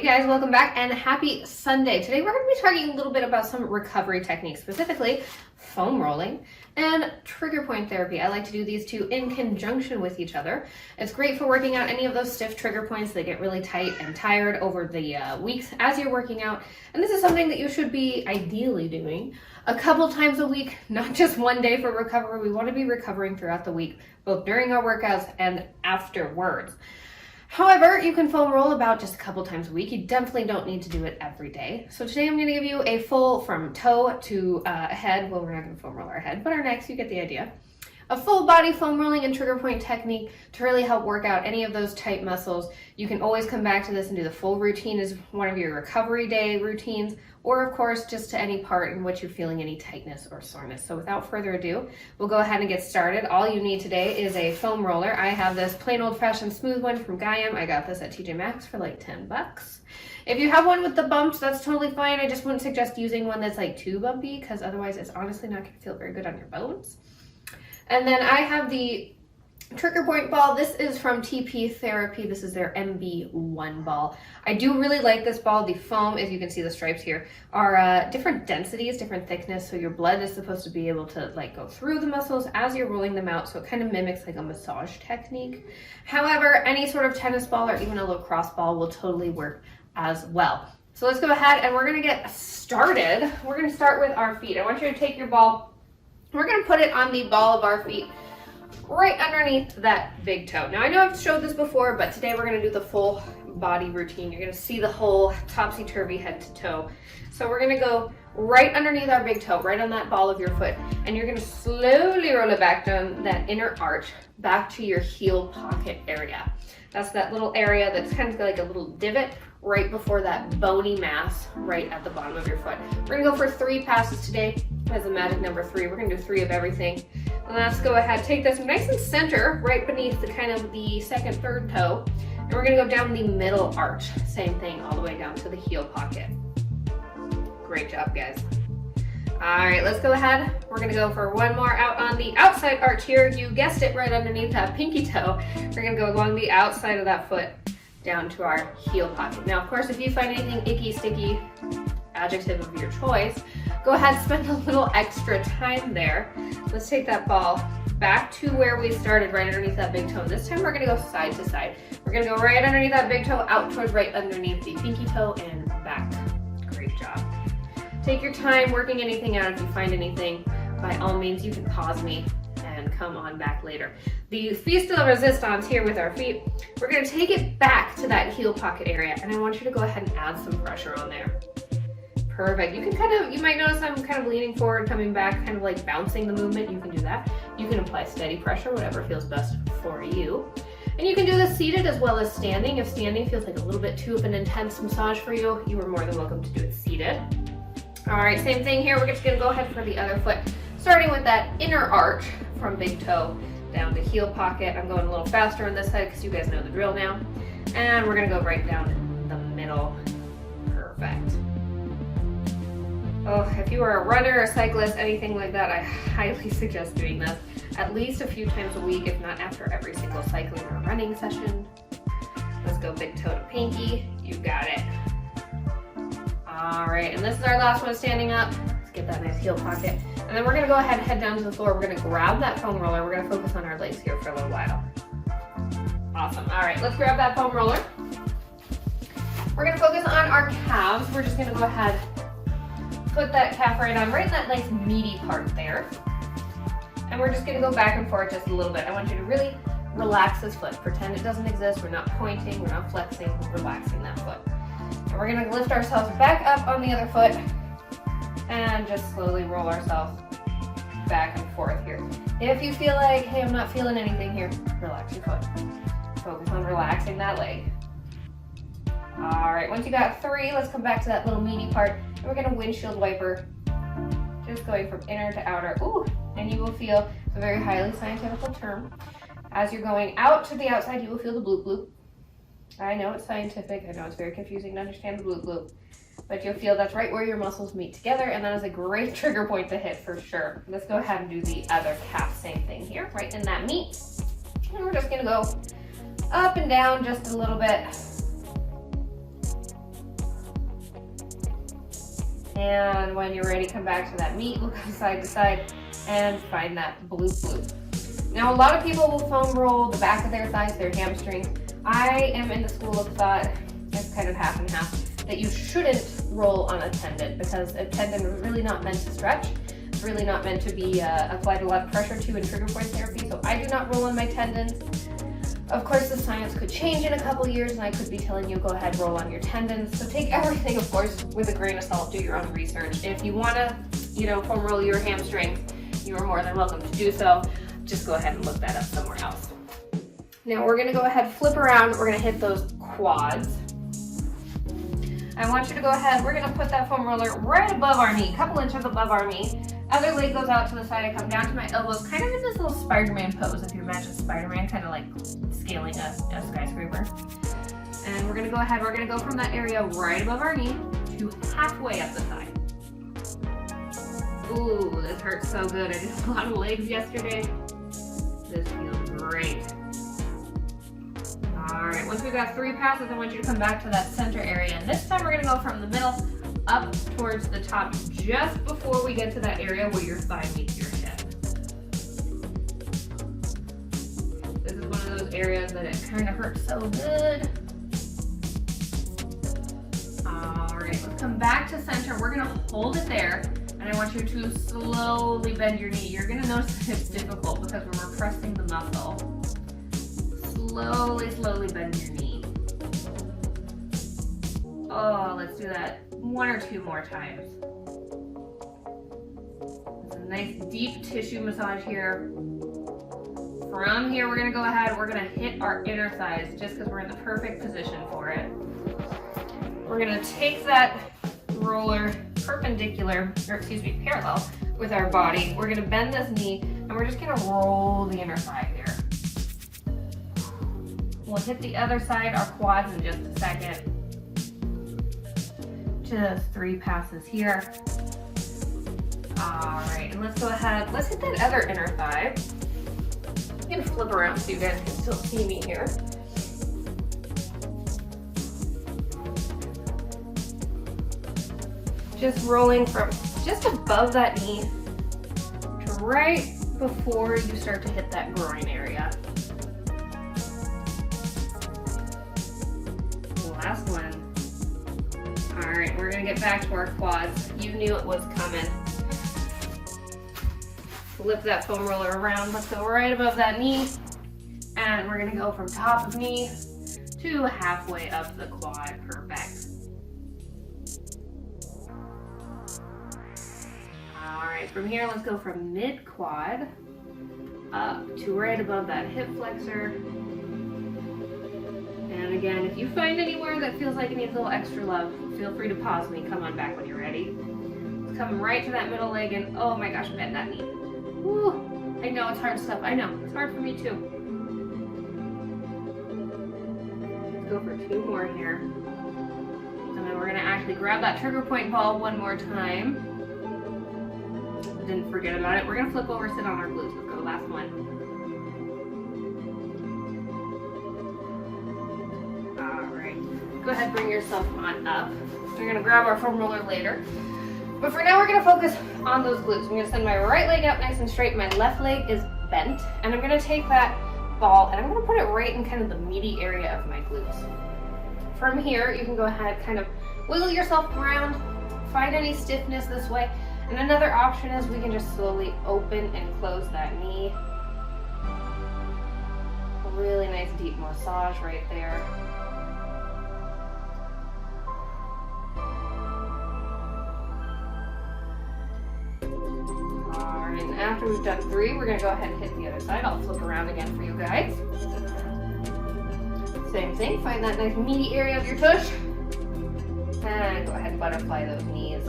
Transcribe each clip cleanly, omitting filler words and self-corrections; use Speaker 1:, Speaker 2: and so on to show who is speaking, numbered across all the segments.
Speaker 1: guys, welcome back and happy Sunday. Today we're going to be talking a little bit about some recovery techniques, specifically foam rolling and trigger point therapy. I like to do these two in conjunction with each other. It's great for working out any of those stiff trigger points that get really tight and tired over the weeks as you're working out. And this is something that you should be ideally doing a couple times a week, not just one day for recovery. We want to be recovering throughout the week, both during our workouts and afterwards. However, you can foam roll about just a couple times a week. You definitely don't need to do it every day. So today I'm going to give you a full from toe to head. Well, we're not going to foam roll our head, but our necks, you get the idea. A full body foam rolling and trigger point technique to really help work out any of those tight muscles. You can always come back to this and do the full routine as one of your recovery day routines, or of course, just to any part in which you're feeling any tightness or soreness. So without further ado, we'll go ahead and get started. All you need today is a foam roller. I have this plain old fashioned smooth one from Gaiam. I got this at TJ Maxx for like 10 bucks. If you have one with the bumps, that's totally fine. I just wouldn't suggest using one that's like too bumpy because otherwise it's honestly not gonna feel very good on your bones. And then I have the trigger point ball. This is from TP Therapy. This is their MB1 ball. I do really like this ball. The foam, as you can see the stripes here, are different densities, different thickness. So your blood is supposed to be able to like go through the muscles as you're rolling them out. So it kind of mimics like a massage technique. However, any sort of tennis ball or even a lacrosse ball will totally work as well. So let's go ahead and we're gonna get started. We're gonna start with our feet. I want you to take your ball. We're going to put it on the ball of our feet right underneath that big toe. Now I know I've showed this before, but today we're going to do the full body routine. You're going to see the whole topsy-turvy head to toe. So we're going to go right underneath our big toe, right on that ball of your foot, and you're going to slowly roll it back down that inner arch back to your heel pocket area. That's that little area that's kind of like a little divot right before that bony mass right at the bottom of your foot. We're gonna go for 3 passes today. As the magic number 3. We're gonna do 3 of everything. And let's go ahead, take this nice and center right beneath the kind of the second, third toe. And we're gonna go down the middle arch. Same thing all the way down to the heel pocket. Great job, guys. All right, let's go ahead. We're gonna go for 1 more out on the outside arch here. You guessed it, right underneath that pinky toe. We're gonna go along the outside of that foot down to our heel pocket. Now, of course, if you find anything icky, sticky, adjective of your choice, go ahead, spend a little extra time there. Let's take that ball back to where we started, right underneath that big toe. This time we're gonna go side to side. We're gonna go right underneath that big toe, out towards right underneath the pinky toe and back. Great job. Take your time working anything out. If you find anything, by all means, you can pause me and come on back later. The piece de resistance here with our feet, we're gonna take it back to that heel pocket area, and I want you to go ahead and add some pressure on there. Perfect. You can you might notice I'm kind of leaning forward, coming back, kind of like bouncing the movement. You can do that. You can apply steady pressure, whatever feels best for you. And you can do this seated as well as standing. If standing feels like a little bit too of an intense massage for you, you are more than welcome to do it seated. All right, same thing here. We're just gonna go ahead for the other foot, starting with that inner arch from big toe down to heel pocket. I'm going a little faster on this side because you guys know the drill now. And we're gonna go right down the middle. Perfect. Oh, if you are a runner, a cyclist, anything like that, I highly suggest doing this at least a few times a week, if not after every single cycling or running session. Let's go big toe to pinky. You got it. All right, and this is our last one standing up. Let's get that nice heel pocket. And then we're gonna go ahead and head down to the floor. We're gonna grab that foam roller. We're gonna focus on our legs here for a little while. Awesome. All right, let's grab that foam roller. We're gonna focus on our calves. We're just gonna go ahead, put that calf right on, right in that nice meaty part there. And we're just gonna go back and forth just a little bit. I want you to really relax this foot. Pretend it doesn't exist. We're not pointing, we're not flexing, we're relaxing that foot. And we're gonna lift ourselves back up on the other foot and just slowly roll ourselves back and forth here. If you feel like, hey, I'm not feeling anything here, relax your foot. Focus on relaxing that leg. All right, once you got 3, let's come back to that little meaty part. And we're gonna windshield wiper, just going from inner to outer. Ooh, and you will feel, it's a very highly scientific term. As you're going out to the outside, you will feel the bloop bloop. I know it's scientific, I know it's very confusing to understand the bloop bloop, but you'll feel that's right where your muscles meet together, and that is a great trigger point to hit for sure. Let's go ahead and do the other calf, same thing here, right in that meat. And we're just gonna go up and down just a little bit. And when you're ready, come back to that meat, look side to side, and find that bloop bloop. Now, a lot of people will foam roll the back of their thighs, their hamstrings. I am in the school of thought, it's kind of half and half, that you shouldn't roll on a tendon because a tendon is really not meant to stretch. It's really not meant to be applied a lot of pressure to in trigger point therapy, so I do not roll on my tendons. Of course, the science could change in a couple years and I could be telling you go ahead, roll on your tendons. So take everything, of course, with a grain of salt, do your own research. If you wanna, foam roll your hamstrings, you are more than welcome to do so. Just go ahead and look that up somewhere else. Now we're gonna go ahead, flip around, we're gonna hit those quads. I want you to go ahead, we're gonna put that foam roller right above our knee, a couple inches above our knee. Other leg goes out to the side, I come down to my elbows, kind of in this little Spider-Man pose, if you imagine Spider-Man, kind of like scaling a skyscraper. And we're gonna go ahead, we're gonna go from that area right above our knee to halfway up the thigh. Ooh, this hurts so good. I did a lot of legs yesterday. This feels great. All right, once we've got 3 passes, I want you to come back to that center area. And this time we're gonna go from the middle up towards the top, just before we get to that area where your thigh meets your hip. This is one of those areas that it kind of hurts so good. All right, let's come back to center. We're gonna hold it there, and I want you to slowly bend your knee. You're gonna notice that it's difficult because we're repressing the muscle. Slowly, slowly bend your knee. Oh, let's do that 1 or 2 more times. It's a nice deep tissue massage here. From here, we're gonna go ahead, we're gonna hit our inner thighs just because we're in the perfect position for it. We're gonna take that roller parallel with our body. We're gonna bend this knee and we're just gonna roll the inner thigh here. We'll hit the other side, our quads, in just a second. Just 3 passes here. All right, and let's go ahead. Let's hit that other inner thigh. I'm gonna flip around so you guys can still see me here. Just rolling from just above that knee to right before you start to hit that groin area. Last one. All right, we're gonna get back to our quads. You knew it was coming. Flip that foam roller around. Let's go right above that knee. And we're gonna go from top of knee to halfway up the quad. Perfect. All right, from here, let's go from mid quad up to right above that hip flexor. And again, if you find anywhere that feels like it needs a little extra love, feel free to pause me. Come on back when you're ready. Let's come right to that middle leg and oh my gosh, bend that knee. Woo. I know it's hard stuff. I know, it's hard for me too. Let's go for 2 more here. And then we're gonna actually grab that trigger point ball one more time. Didn't forget about it. We're gonna flip over, sit on our glutes. Let's go, last one. Go ahead, bring yourself on up. We're gonna grab our foam roller later. But for now, we're gonna focus on those glutes. I'm gonna send my right leg out nice and straight. My left leg is bent. And I'm gonna take that ball and I'm gonna put it right in kind of the meaty area of my glutes. From here, you can go ahead, kind of wiggle yourself around, find any stiffness this way. And another option is we can just slowly open and close that knee. A really nice deep massage right there. Alright, and after we've done 3, we're going to go ahead and hit the other side. I'll flip around again for you guys. Same thing, find that nice meaty area of your tush. And go ahead and butterfly those knees.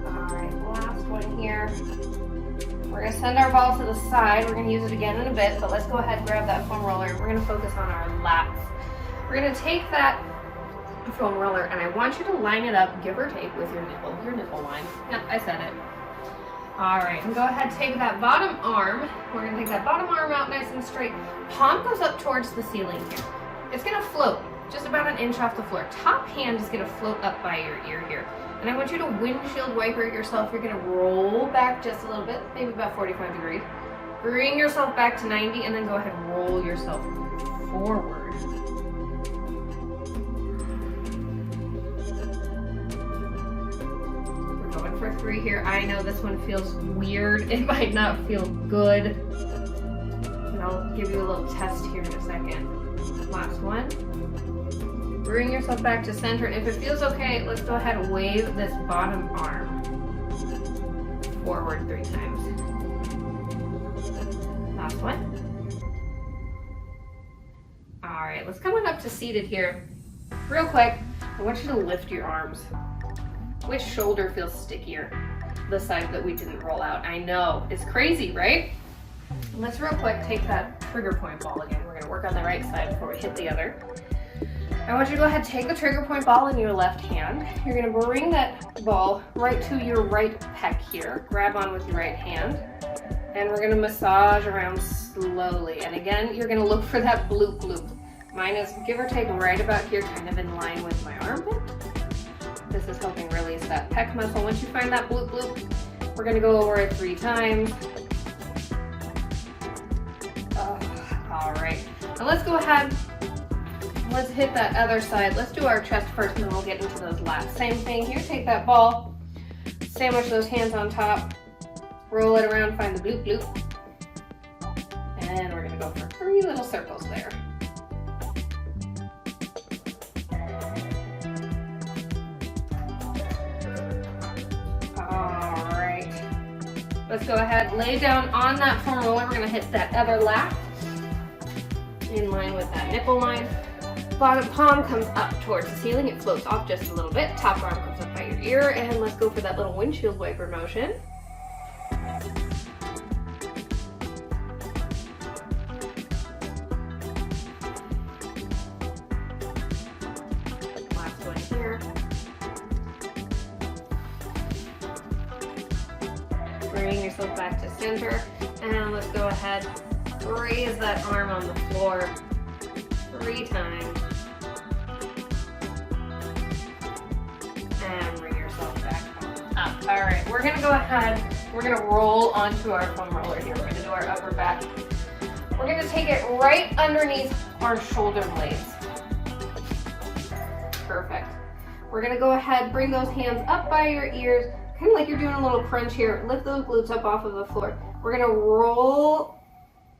Speaker 1: Alright, last one here. We're going to send our ball to the side. We're going to use it again in a bit, but let's go ahead and grab that foam roller. We're going to focus on our lats. We're going to take that foam roller and I want you to line it up, give or take, with your nipple line. Yep, I said it. All right, and go ahead, take that bottom arm. We're gonna take that bottom arm out nice and straight. Palm goes up towards the ceiling here. It's gonna float just about an inch off the floor. Top hand is gonna float up by your ear here. And I want you to windshield wiper yourself. You're gonna roll back just a little bit, maybe about 45 degrees. Bring yourself back to 90 and then go ahead and roll yourself forward. For 3 here. I know this one feels weird. It might not feel good. And I'll give you a little test here in a second. Last one. Bring yourself back to center. And if it feels okay, let's go ahead and wave this bottom arm forward 3 times. Last one. All right, let's come on up to seated here. Real quick, I want you to lift your arms. Which shoulder feels stickier? The side that we didn't roll out. I know, it's crazy, right? Let's real quick take that trigger point ball again. We're gonna work on the right side before we hit the other. I want you to go ahead and take the trigger point ball in your left hand. You're gonna bring that ball right to your right pec here. Grab on with your right hand. And we're gonna massage around slowly. And again, you're gonna look for that bloop bloop. Mine is give or take right about here, kind of in line with my armpit. This is helping release that pec muscle. Once you find that bloop bloop, we're gonna go over it 3 times. All right, now let's go ahead. Let's hit that other side. Let's do our chest first and then we'll get into those lats. Same thing here, take that ball, sandwich those hands on top, roll it around, find the bloop bloop. And we're gonna go for 3 little circles there. Let's go ahead, lay down on that foam roller. We're gonna hit that other lat in line with that nipple line. Bottom palm comes up towards the ceiling. It floats off just a little bit. Top arm comes up by your ear, and let's go for that little windshield wiper motion. Last one here. Bring yourself back to center, and let's go ahead, raise that arm on the floor 3 times, and bring yourself back up. All right, we're gonna go ahead, we're gonna roll onto our foam roller here. We're gonna do our upper back. We're gonna take it right underneath our shoulder blades. Perfect. We're gonna go ahead, bring those hands up by your ears, kind of like you're doing a little crunch here. Lift those glutes up off of the floor. We're gonna roll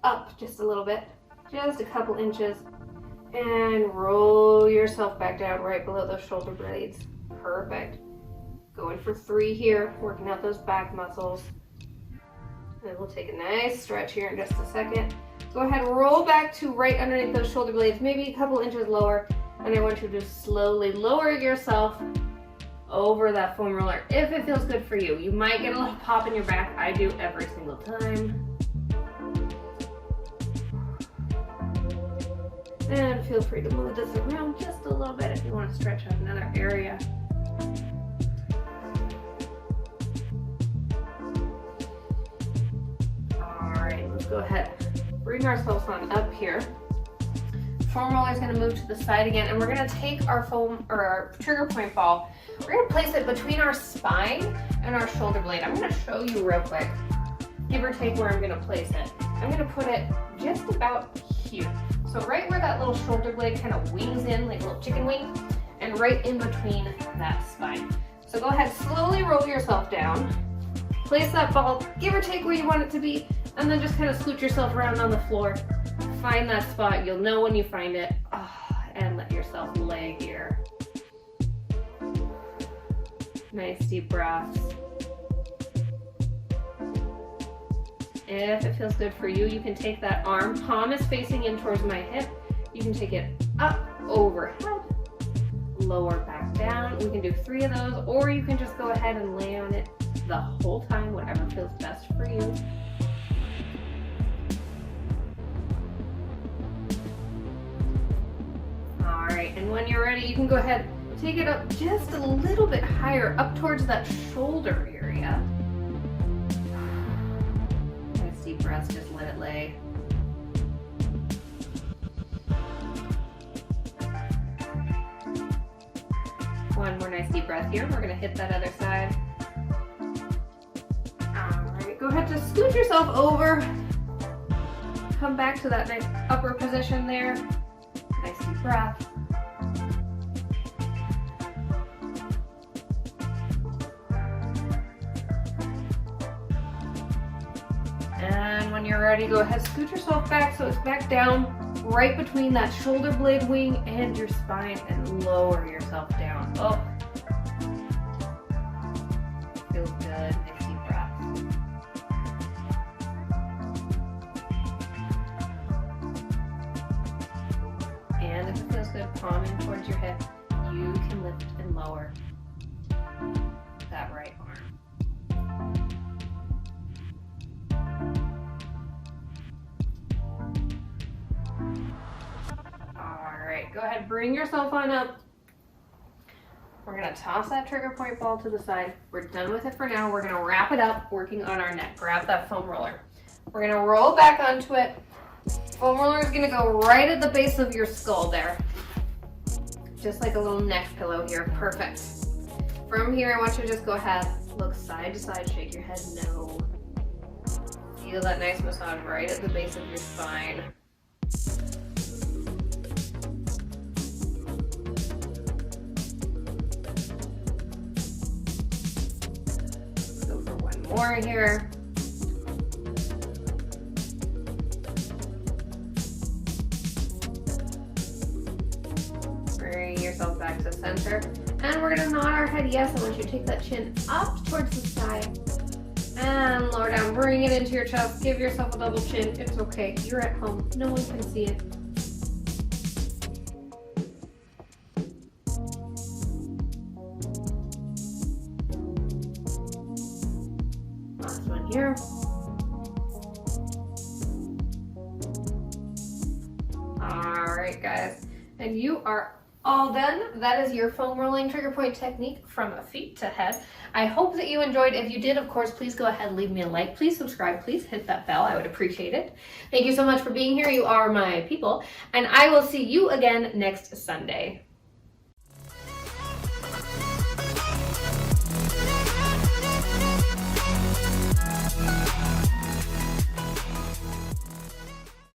Speaker 1: up just a little bit, just a couple inches, and roll yourself back down right below those shoulder blades. Perfect. Going for 3 here, working out those back muscles. And we'll take a nice stretch here in just a second. Go ahead and roll back to right underneath those shoulder blades, maybe a couple inches lower. And I want you to slowly lower yourself over that foam roller if it feels good for you. You might get a little pop in your back. I do every single time. And feel free to move this around just a little bit if you want to stretch out another area. All right, let's go ahead. Bring ourselves on up here. Foam roller is going to move to the side again, and we're going to take our foam or our trigger point ball. We're going to place it between our spine and our shoulder blade. I'm going to show you real quick, give or take where I'm going to place it. I'm going to put it just about here. So right where that little shoulder blade kind of wings in, like a little chicken wing, and right in between that spine. So go ahead, slowly roll yourself down. Place that ball, give or take where you want it to be, and then just kind of scoot yourself around on the floor. Find that spot, you'll know when you find it, and let yourself lay here. Nice deep breaths. If it feels good for you, you can take that arm, palm is facing in towards my hip. You can take it up, overhead, lower back down. We can do 3 of those, or you can just go ahead and lay on it the whole time, whatever feels best for you. All right, and when you're ready, you can go ahead, take it up just a little bit higher, up towards that shoulder area. that leg. One more nice deep breath here. We're gonna hit that other side. All right, go ahead, just scoot yourself over. Come back to that nice upper position there. Nice deep breath. And when you're ready, go ahead, scoot yourself back so it's back down right between that shoulder blade wing and your spine, and lower yourself down. Oh, feels good. Nice deep breath. And if it feels good, palm in towards your hip, you can lift and lower that right arm. Go ahead, bring yourself on up. We're gonna toss that trigger point ball to the side. We're done with it for now. We're gonna wrap it up working on our neck. Grab that foam roller. We're gonna roll back onto it. Foam roller is gonna go right at the base of your skull there. Just like a little neck pillow here, perfect. From here, I want you to just go ahead, look side to side, shake your head no. Feel that nice massage right at the base of your spine. More here. Bring yourself back to center. And we're gonna nod our head yes. I want you to take that chin up towards the sky. And lower down. Bring it into your chest. Give yourself a double chin. It's okay. You're at home. No one can see it. Here. All right, guys, and you are all done. That is your foam rolling trigger point technique from feet to head. I hope that you enjoyed. If you did, of course, please go ahead and leave me a like. Please subscribe. Please hit that bell. I would appreciate it. Thank you so much for being here. You are my people, and I will see you again next Sunday.